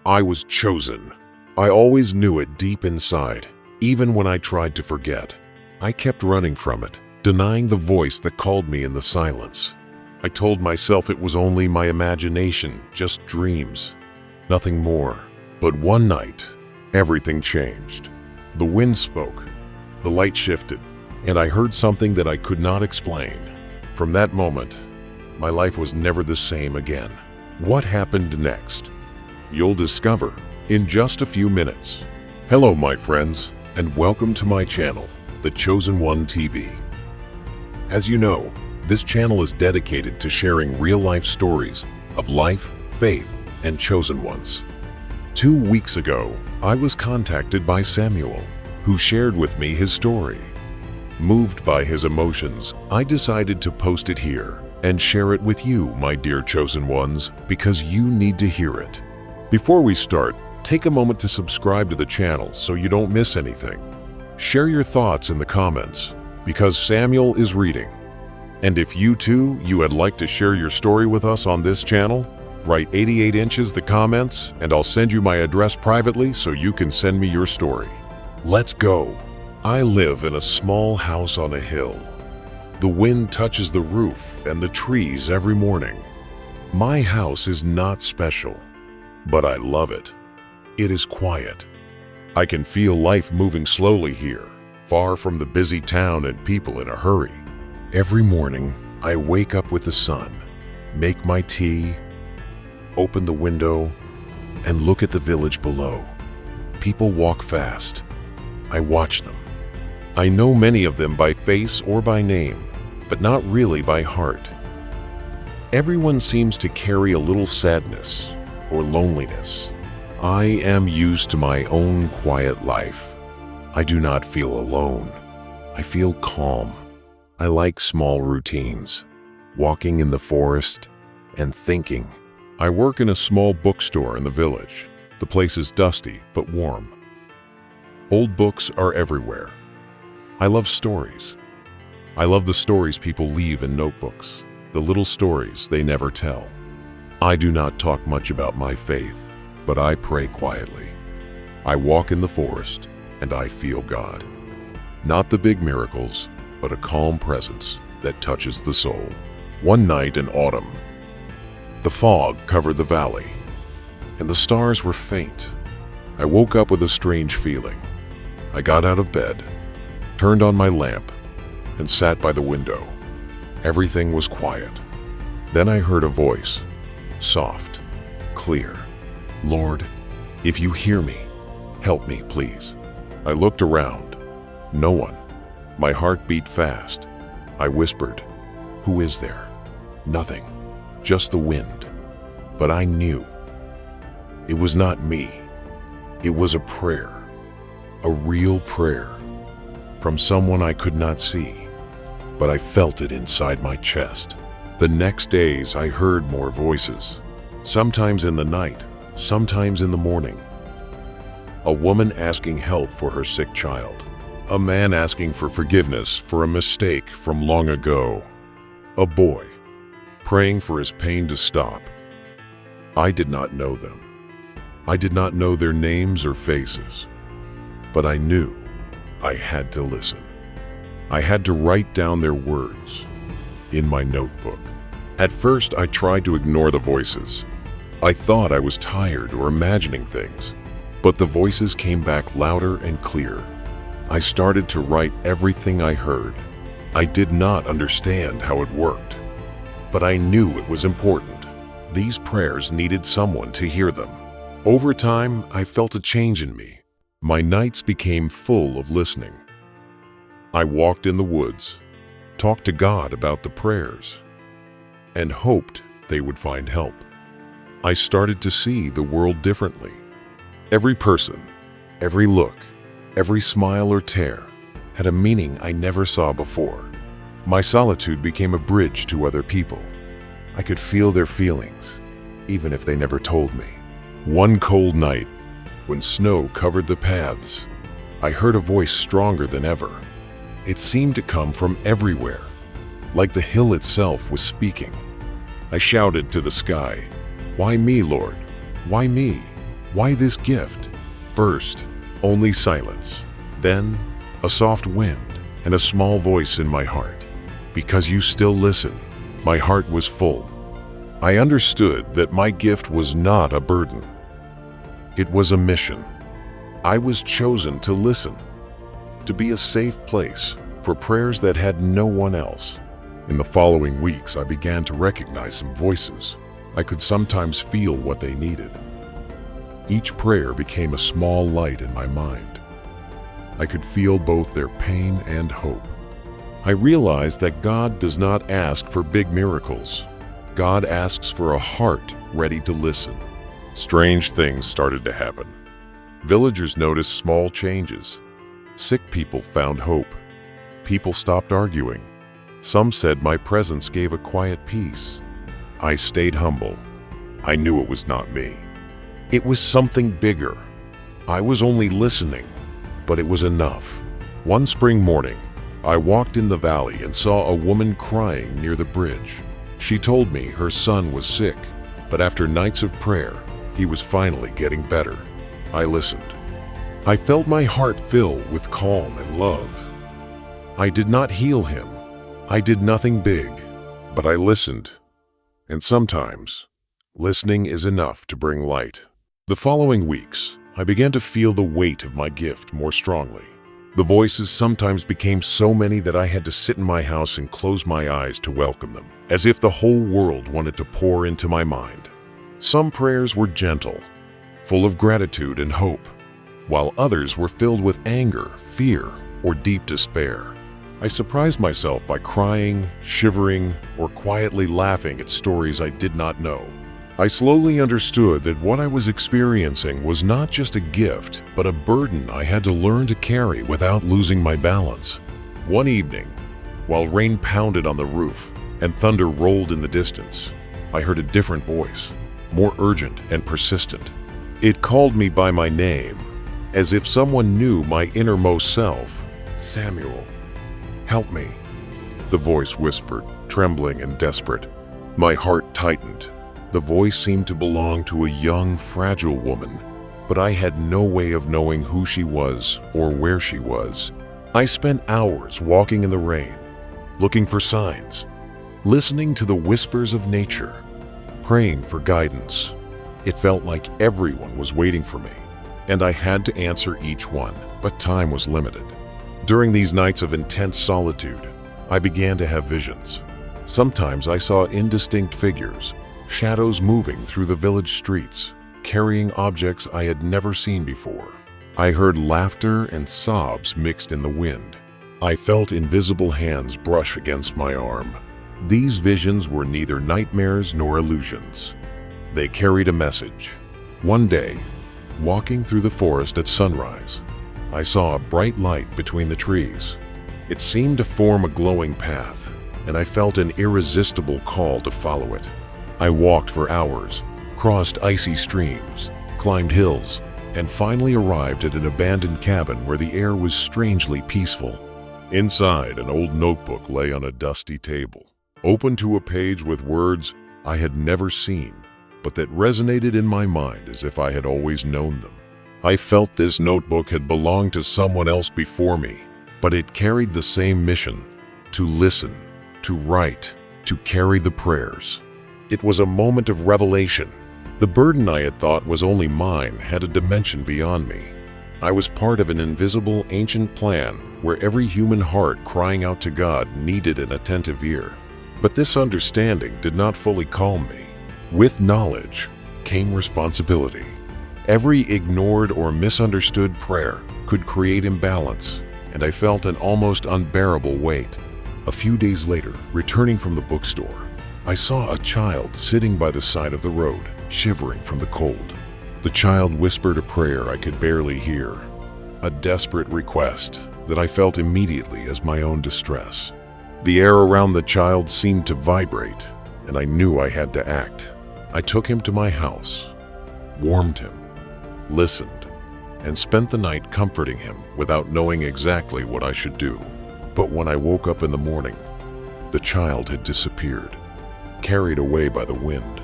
I was chosen. I always knew it deep inside, even when I tried to forget. I kept running from it, denying the voice that called me in the silence. I told myself it was only my imagination, just dreams, nothing more. But one night, everything changed. The wind spoke, the light shifted, and I heard something that I could not explain. From that moment, my life was never the same again. What happened next? You'll discover in just a few minutes. Hello, my friends, and welcome to my channel, The Chosen One TV. As you know, this channel is dedicated to sharing real-life stories of life, faith, and chosen ones. 2 weeks ago, I was contacted by Samuel, who shared with me his story. Moved by his emotions, I decided to post it here and share it with you, my dear chosen ones, because you need to hear it. Before we start, take a moment to subscribe to the channel so you don't miss anything. Share your thoughts in the comments, because Samuel is reading. And if you would like to share your story with us on this channel, write 88 inches the comments and I'll send you my address privately so you can send me your story. Let's go. I live in a small house on a hill. The wind touches the roof and the trees every morning. My house is not special, but I love it. It is quiet. I can feel life moving slowly here, far from the busy town and people in a hurry. Every morning, I wake up with the sun, make my tea, open the window, and look at the village below. People walk fast. I watch them. I know many of them by face or by name, but not really by heart. Everyone seems to carry a little sadness or loneliness. I am used to my own quiet life. I do not feel alone. I feel calm. I like small routines, walking in the forest and thinking. I work in a small bookstore in the village. The place is dusty but warm. Old books are everywhere. I love stories. I love the stories people leave in notebooks, the little stories they never tell. I do not talk much about my faith, but I pray quietly. I walk in the forest and I feel God. Not the big miracles, but a calm presence that touches the soul. One night in autumn, the fog covered the valley, and the stars were faint. I woke up with a strange feeling. I got out of bed, turned on my lamp, and sat by the window. Everything was quiet. Then I heard a voice, soft, clear. Lord, if you hear me, help me, please. I looked around. No one. My heart beat fast. I whispered, who is there? Nothing. Just the wind. But I knew. It was not me. It was a prayer. A real prayer. From someone I could not see. But I felt it inside my chest. The next days I heard more voices. Sometimes in the night, sometimes in the morning. A woman asking help for her sick child. A man asking for forgiveness for a mistake from long ago. A boy praying for his pain to stop. I did not know them. I did not know their names or faces. But I knew I had to listen. I had to write down their words in my notebook. At first, I tried to ignore the voices. I thought I was tired or imagining things, but the voices came back louder and clear. I started to write everything I heard. I did not understand how it worked, but I knew it was important. These prayers needed someone to hear them. Over time, I felt a change in me. My nights became full of listening. I walked in the woods, talked to God about the prayers, and hoped they would find help. I started to see the world differently. Every person, every look, every smile or tear had a meaning I never saw before. My solitude became a bridge to other people. I could feel their feelings, even if they never told me. One cold night, when snow covered the paths, I heard a voice stronger than ever. It seemed to come from everywhere, like the hill itself was speaking. I shouted to the sky, "Why me, Lord? Why me?" Why this gift? First, only silence. Then, a soft wind and a small voice in my heart. Because you still listen, my heart was full. I understood that my gift was not a burden. It was a mission. I was chosen to listen, to be a safe place for prayers that had no one else. In the following weeks, I began to recognize some voices. I could sometimes feel what they needed. Each prayer became a small light in my mind. I could feel both their pain and hope. I realized that God does not ask for big miracles. God asks for a heart ready to listen. Strange things started to happen. Villagers noticed small changes. Sick people found hope. People stopped arguing. Some said my presence gave a quiet peace. I stayed humble. I knew it was not me. It was something bigger. I was only listening, but it was enough. One spring morning, I walked in the valley and saw a woman crying near the bridge. She told me her son was sick, but after nights of prayer, he was finally getting better. I listened. I felt my heart fill with calm and love. I did not heal him. I did nothing big, but I listened. And sometimes, listening is enough to bring light. The following weeks, I began to feel the weight of my gift more strongly. The voices sometimes became so many that I had to sit in my house and close my eyes to welcome them, as if the whole world wanted to pour into my mind. Some prayers were gentle, full of gratitude and hope, while others were filled with anger, fear, or deep despair. I surprised myself by crying, shivering, or quietly laughing at stories I did not know. I slowly understood that what I was experiencing was not just a gift, but a burden I had to learn to carry without losing my balance. One evening, while rain pounded on the roof and thunder rolled in the distance, I heard a different voice, more urgent and persistent. It called me by my name, as if someone knew my innermost self. "Samuel, help me," the voice whispered, trembling and desperate. My heart tightened. The voice seemed to belong to a young, fragile woman, but I had no way of knowing who she was or where she was. I spent hours walking in the rain, looking for signs, listening to the whispers of nature, praying for guidance. It felt like everyone was waiting for me, and I had to answer each one, but time was limited. During these nights of intense solitude, I began to have visions. Sometimes I saw indistinct figures, shadows moving through the village streets, carrying objects I had never seen before. I heard laughter and sobs mixed in the wind. I felt invisible hands brush against my arm. These visions were neither nightmares nor illusions. They carried a message. One day, walking through the forest at sunrise, I saw a bright light between the trees. It seemed to form a glowing path, and I felt an irresistible call to follow it. I walked for hours, crossed icy streams, climbed hills, and finally arrived at an abandoned cabin where the air was strangely peaceful. Inside, an old notebook lay on a dusty table, open to a page with words I had never seen, but that resonated in my mind as if I had always known them. I felt this notebook had belonged to someone else before me, but it carried the same mission: to listen, to write, to carry the prayers. It was a moment of revelation. The burden I had thought was only mine had a dimension beyond me. I was part of an invisible, ancient plan where every human heart crying out to God needed an attentive ear. But this understanding did not fully calm me. With knowledge came responsibility. Every ignored or misunderstood prayer could create imbalance, and I felt an almost unbearable weight. A few days later, returning from the bookstore, I saw a child sitting by the side of the road, shivering from the cold. The child whispered a prayer I could barely hear, a desperate request that I felt immediately as my own distress. The air around the child seemed to vibrate, and I knew I had to act. I took him to my house, warmed him, listened, and spent the night comforting him without knowing exactly what I should do. But when I woke up in the morning, the child had disappeared, carried away by the wind,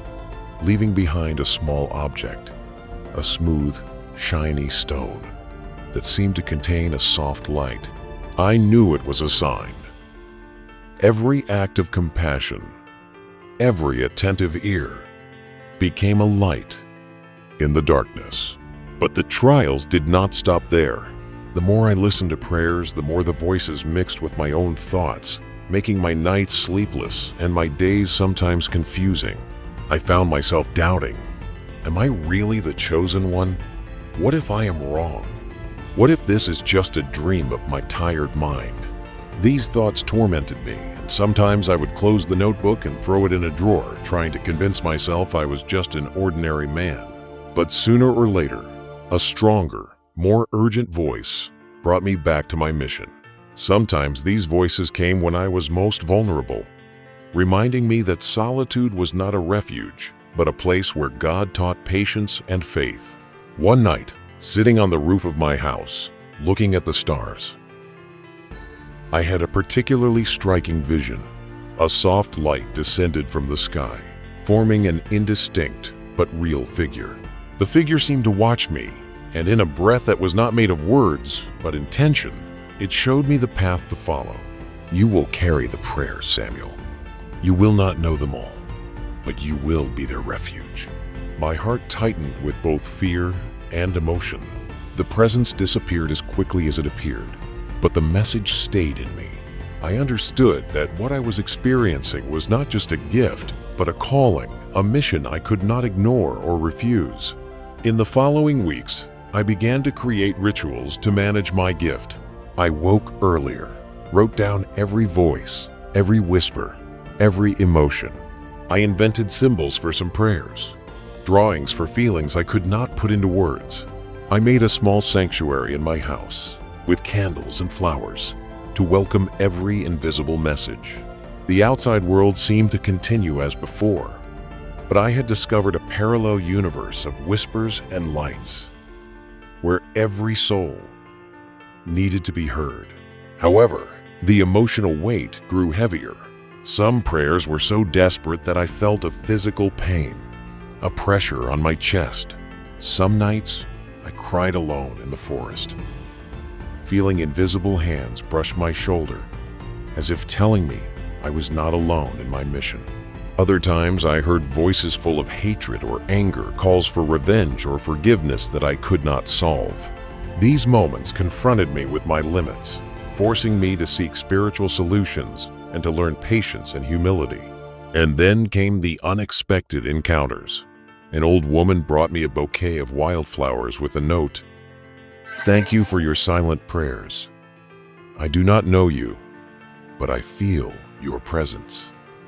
leaving behind a small object. a smooth, shiny stone that seemed to contain a soft light. I knew it was a sign. Every act of compassion, every attentive ear, became a light in the darkness. But the trials did not stop there. The more I listened to prayers, the more the voices mixed with my own thoughts, making my nights sleepless and my days sometimes confusing. I found myself doubting. Am I really the chosen one? What if I am wrong? What if this is just a dream of my tired mind? These thoughts tormented me, and sometimes I would close the notebook and throw it in a drawer, trying to convince myself I was just an ordinary man. But sooner or later, a stronger, more urgent voice brought me back to my mission. Sometimes these voices came when I was most vulnerable, reminding me that solitude was not a refuge, but a place where God taught patience and faith. One night, sitting on the roof of my house, looking at the stars, I had a particularly striking vision. A soft light descended from the sky, forming an indistinct but real figure. The figure seemed to watch me, and in a breath that was not made of words, but intention, it showed me the path to follow. You will carry the prayers, Samuel. You will not know them all, but you will be their refuge. My heart tightened with both fear and emotion. The presence disappeared as quickly as it appeared, but the message stayed in me. I understood that what I was experiencing was not just a gift, but a calling, a mission I could not ignore or refuse. In the following weeks, I began to create rituals to manage my gift. I woke earlier, wrote down every voice, every whisper, every emotion. I invented symbols for some prayers, drawings for feelings I could not put into words. I made a small sanctuary in my house, with candles and flowers, to welcome every invisible message. The outside world seemed to continue as before, but I had discovered a parallel universe of whispers and lights, where every soul needed to be heard. However, the emotional weight grew heavier. Some prayers were so desperate that I felt a physical pain, a pressure on my chest. Some nights, I cried alone in the forest, feeling invisible hands brush my shoulder, as if telling me I was not alone in my mission. Other times, I heard voices full of hatred or anger, calls for revenge or forgiveness that I could not solve. These moments confronted me with my limits, forcing me to seek spiritual solutions and to learn patience and humility. And then came the unexpected encounters. An old woman brought me a bouquet of wildflowers with a note. "Thank you for your silent prayers. I do not know you, but I feel your presence."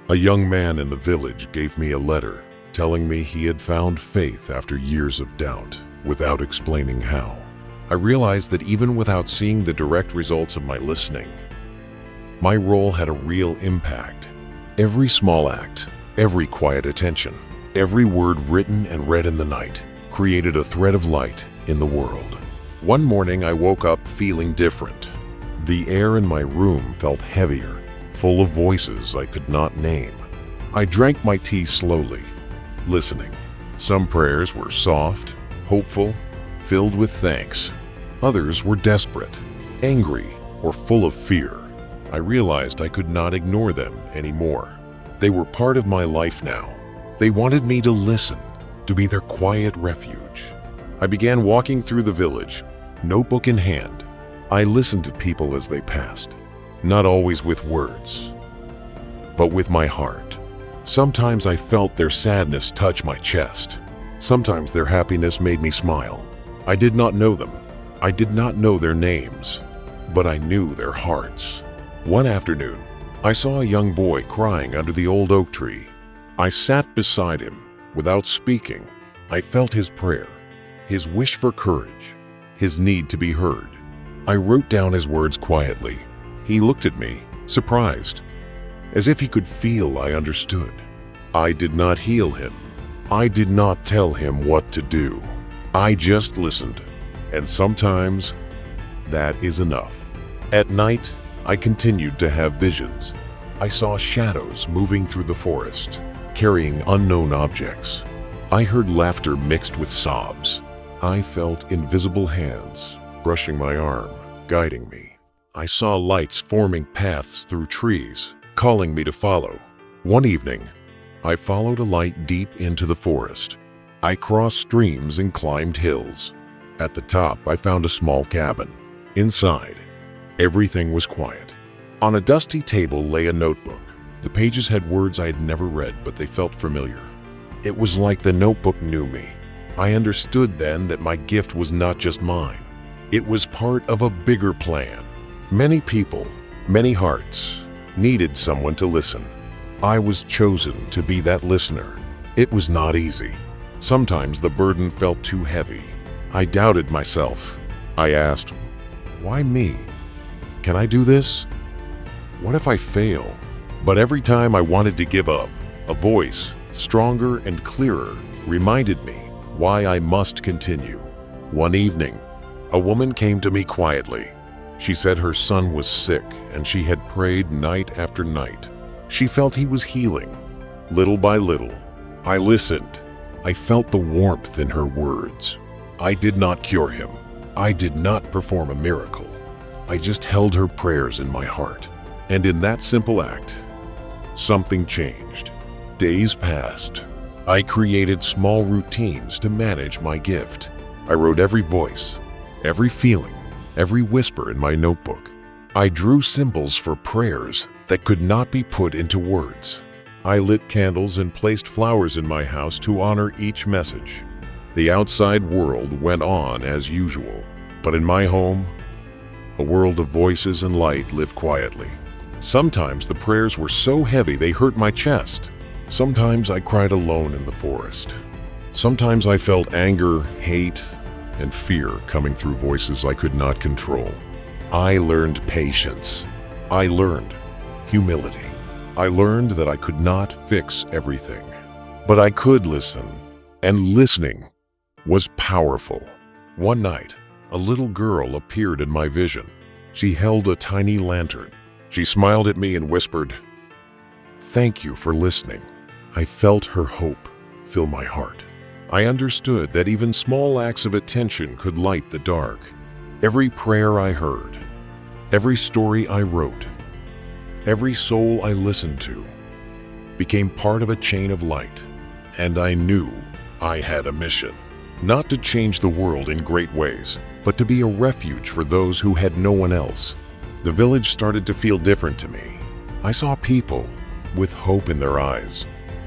A young man in the village gave me a letter telling me he had found faith after years of doubt, without explaining how. I realized that even without seeing the direct results of my listening, my role had a real impact. Every small act, every quiet attention, every word written and read in the night created a thread of light in the world. One morning I woke up feeling different. The air in my room felt heavier, full of voices I could not name. I drank my tea slowly, listening. Some prayers were soft, hopeful, filled with thanks. Others were desperate, angry, or full of fear. I realized I could not ignore them anymore. They were part of my life now. They wanted me to listen, to be their quiet refuge. I began walking through the village, notebook in hand. I listened to people as they passed, not always with words, but with my heart. Sometimes I felt their sadness touch my chest. Sometimes their happiness made me smile. I did not know them. I did not know their names, but I knew their hearts. One afternoon, I saw a young boy crying under the old oak tree. I sat beside him without speaking. I felt his prayer, his wish for courage, his need to be heard. I wrote down his words quietly. He looked at me, surprised, as if he could feel I understood. I did not heal him. I did not tell him what to do. I just listened, and sometimes that is enough. At night, I continued to have visions. I saw shadows moving through the forest, carrying unknown objects. I heard laughter mixed with sobs, I felt invisible hands brushing my arm, guiding me. I saw lights forming paths through trees, calling me to follow. One evening, I followed a light deep into the forest. I crossed streams and climbed hills. At the top, I found a small cabin. Inside, everything was quiet. On a dusty table lay a notebook. The pages had words I had never read, but they felt familiar. It was like the notebook knew me. I understood then that my gift was not just mine. It was part of a bigger plan. Many people, many hearts, needed someone to listen. I was chosen to be that listener. It was not easy. Sometimes the burden felt too heavy. I doubted myself. I asked, why me? Can I do this? What if I fail? But every time I wanted to give up, a voice, stronger and clearer, reminded me why I must continue. One evening, a woman came to me quietly. She said her son was sick and she had prayed night after night. She felt he was healing. Little by little, I listened. I felt the warmth in her words. I did not cure him. I did not perform a miracle. I just held her prayers in my heart. And in that simple act, something changed. Days passed. I created small routines to manage my gift. I wrote every voice, every feeling, every whisper in my notebook. I drew symbols for prayers that could not be put into words. I lit candles and placed flowers in my house to honor each message. The outside world went on as usual, but in my home, a world of voices and light lived quietly. Sometimes the prayers were so heavy they hurt my chest. Sometimes I cried alone in the forest. Sometimes I felt anger, hate, and fear coming through voices I could not control. I learned patience. I learned humility. I learned that I could not fix everything, but I could listen, and listening was powerful. One night, a little girl appeared in my vision. She held a tiny lantern. She smiled at me and whispered, "Thank you for listening." I felt her hope fill my heart. I understood that even small acts of attention could light the dark. Every prayer I heard, every story I wrote, every soul I listened to became part of a chain of light. And I knew I had a mission. Not to change the world in great ways, but to be a refuge for those who had no one else. The village started to feel different to me. I saw people with hope in their eyes.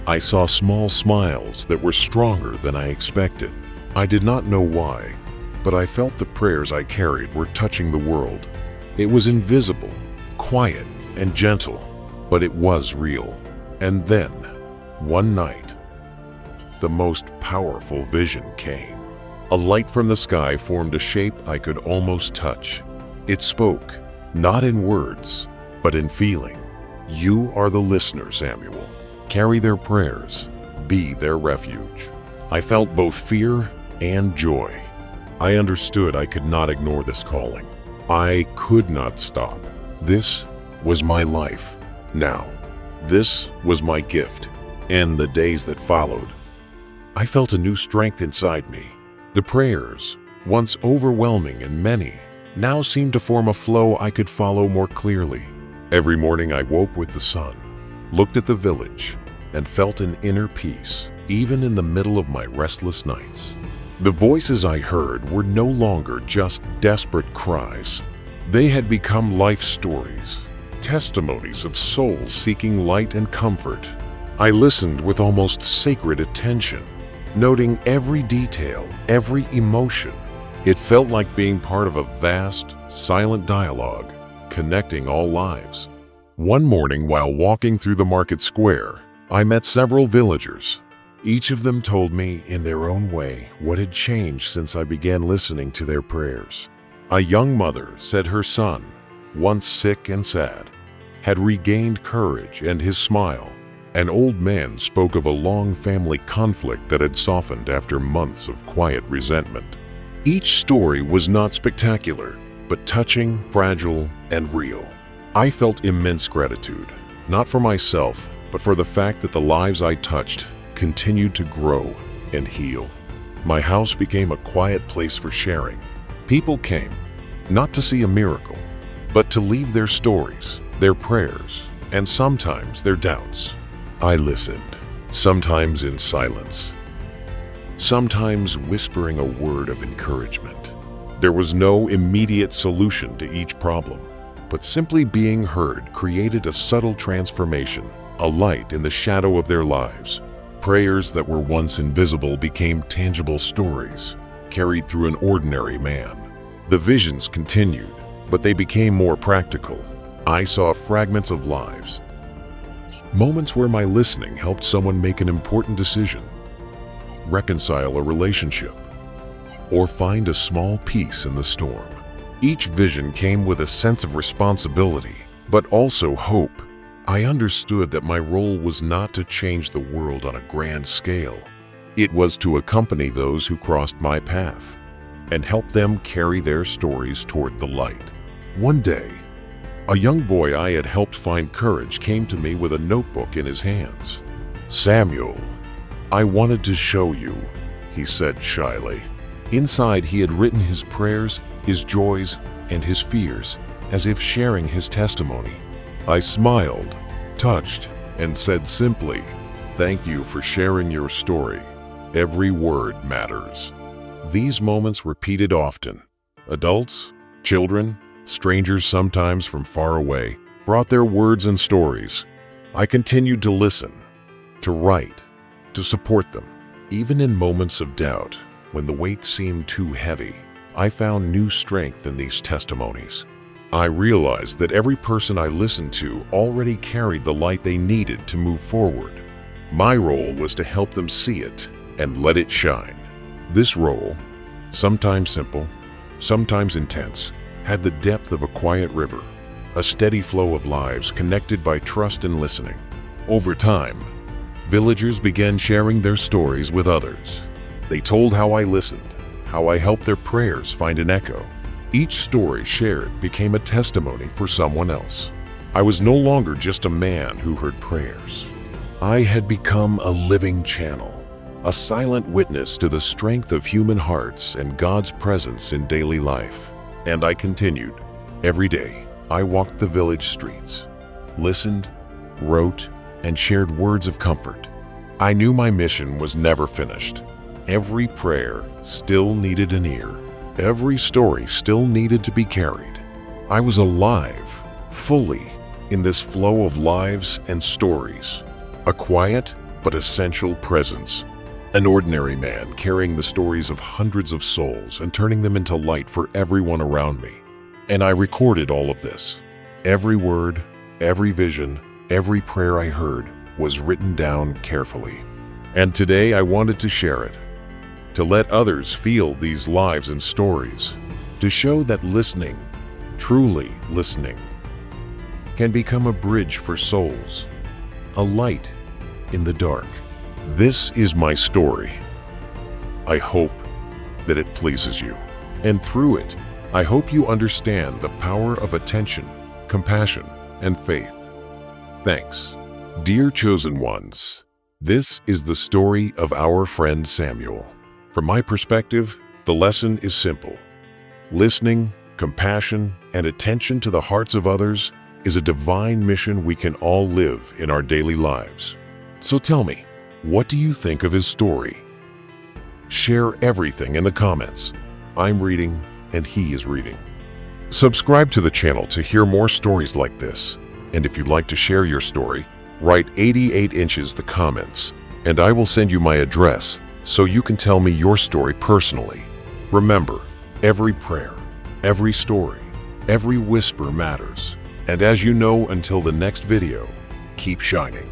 I saw small smiles that were stronger than I expected. I did not know why, but I felt the prayers I carried were touching the world. It was invisible, quiet, and gentle, but it was real. And then, one night, the most powerful vision came. A light from the sky formed a shape I could almost touch. It spoke, not in words, but in feeling. You are the listener, Samuel. Carry their prayers, be their refuge. I felt both fear and joy. I understood I could not ignore this calling. I could not stop. This was my life. Now, this was my gift. And the days that followed, I felt a new strength inside me. The prayers, once overwhelming and many, now seemed to form a flow I could follow more clearly. Every morning I woke with the sun, looked at the village, and felt an inner peace, even in the middle of my restless nights. The voices I heard were no longer just desperate cries. They had become life stories, testimonies of souls seeking light and comfort. I listened with almost sacred attention, noting every detail, every emotion. It felt like being part of a vast, silent dialogue, connecting all lives. One morning while walking through the market square, I met several villagers. Each of them told me, in their own way, what had changed since I began listening to their prayers. A young mother said her son, once sick and sad, had regained courage and his smile. An old man spoke of a long family conflict that had softened after months of quiet resentment. Each story was not spectacular, but touching, fragile, and real. I felt immense gratitude, not for myself, but for the fact that the lives I touched continued to grow and heal. My house became a quiet place for sharing. People came, not to see a miracle, but to leave their stories, their prayers, and sometimes their doubts. I listened, sometimes in silence, sometimes whispering a word of encouragement. There was no immediate solution to each problem, but simply being heard created a subtle transformation, a light in the shadow of their lives. Prayers that were once invisible became tangible stories, carried through an ordinary man. The visions continued, but they became more practical. I saw fragments of lives, moments where my listening helped someone make an important decision, reconcile a relationship, or find a small peace in the storm. Each vision came with a sense of responsibility, but also hope. I understood that my role was not to change the world on a grand scale. It was to accompany those who crossed my path and help them carry their stories toward the light. One day, a young boy I had helped find courage came to me with a notebook in his hands. "Samuel, I wanted to show you," he said shyly. Inside, he had written his prayers, his joys, and his fears, as if sharing his testimony. I smiled, touched, and said simply, "Thank you for sharing your story. Every word matters." These moments repeated often. Adults, children, strangers sometimes from far away, brought their words and stories. I continued to listen, to write, to support them. Even in moments of doubt, when the weight seemed too heavy, I found new strength in these testimonies. I realized that every person I listened to already carried the light they needed to move forward. My role was to help them see it and let it shine. This role, sometimes simple, sometimes intense, had the depth of a quiet river, a steady flow of lives connected by trust and listening. Over time, villagers began sharing their stories with others. They told how I listened, how I helped their prayers find an echo. Each story shared became a testimony for someone else. I was no longer just a man who heard prayers. I had become a living channel, a silent witness to the strength of human hearts and God's presence in daily life. And I continued. Every day, I walked the village streets, listened, wrote, and shared words of comfort. I knew my mission was never finished. Every prayer still needed an ear. Every story still needed to be carried. I was alive, fully, in this flow of lives and stories. A quiet but essential presence. An ordinary man carrying the stories of hundreds of souls and turning them into light for everyone around me. And I recorded all of this. Every word, every vision, every prayer I heard was written down carefully. And today I wanted to share it, to let others feel these lives and stories, to show that listening, truly listening, can become a bridge for souls, a light in the dark. This is my story. I hope that it pleases you. And through it, I hope you understand the power of attention, compassion, and faith. Thanks. Dear chosen ones, this is the story of our friend Samuel. From my perspective, the lesson is simple. Listening, compassion, and attention to the hearts of others is a divine mission we can all live in our daily lives. So tell me, what do you think of his story? Share everything in the comments. I'm reading and he is reading. Subscribe to the channel to hear more stories like this. And if you'd like to share your story, write 88 inches the comments, and I will send you my address so you can tell me your story personally. Remember, every prayer, every story, every whisper matters. And as you know, until the next video, keep shining.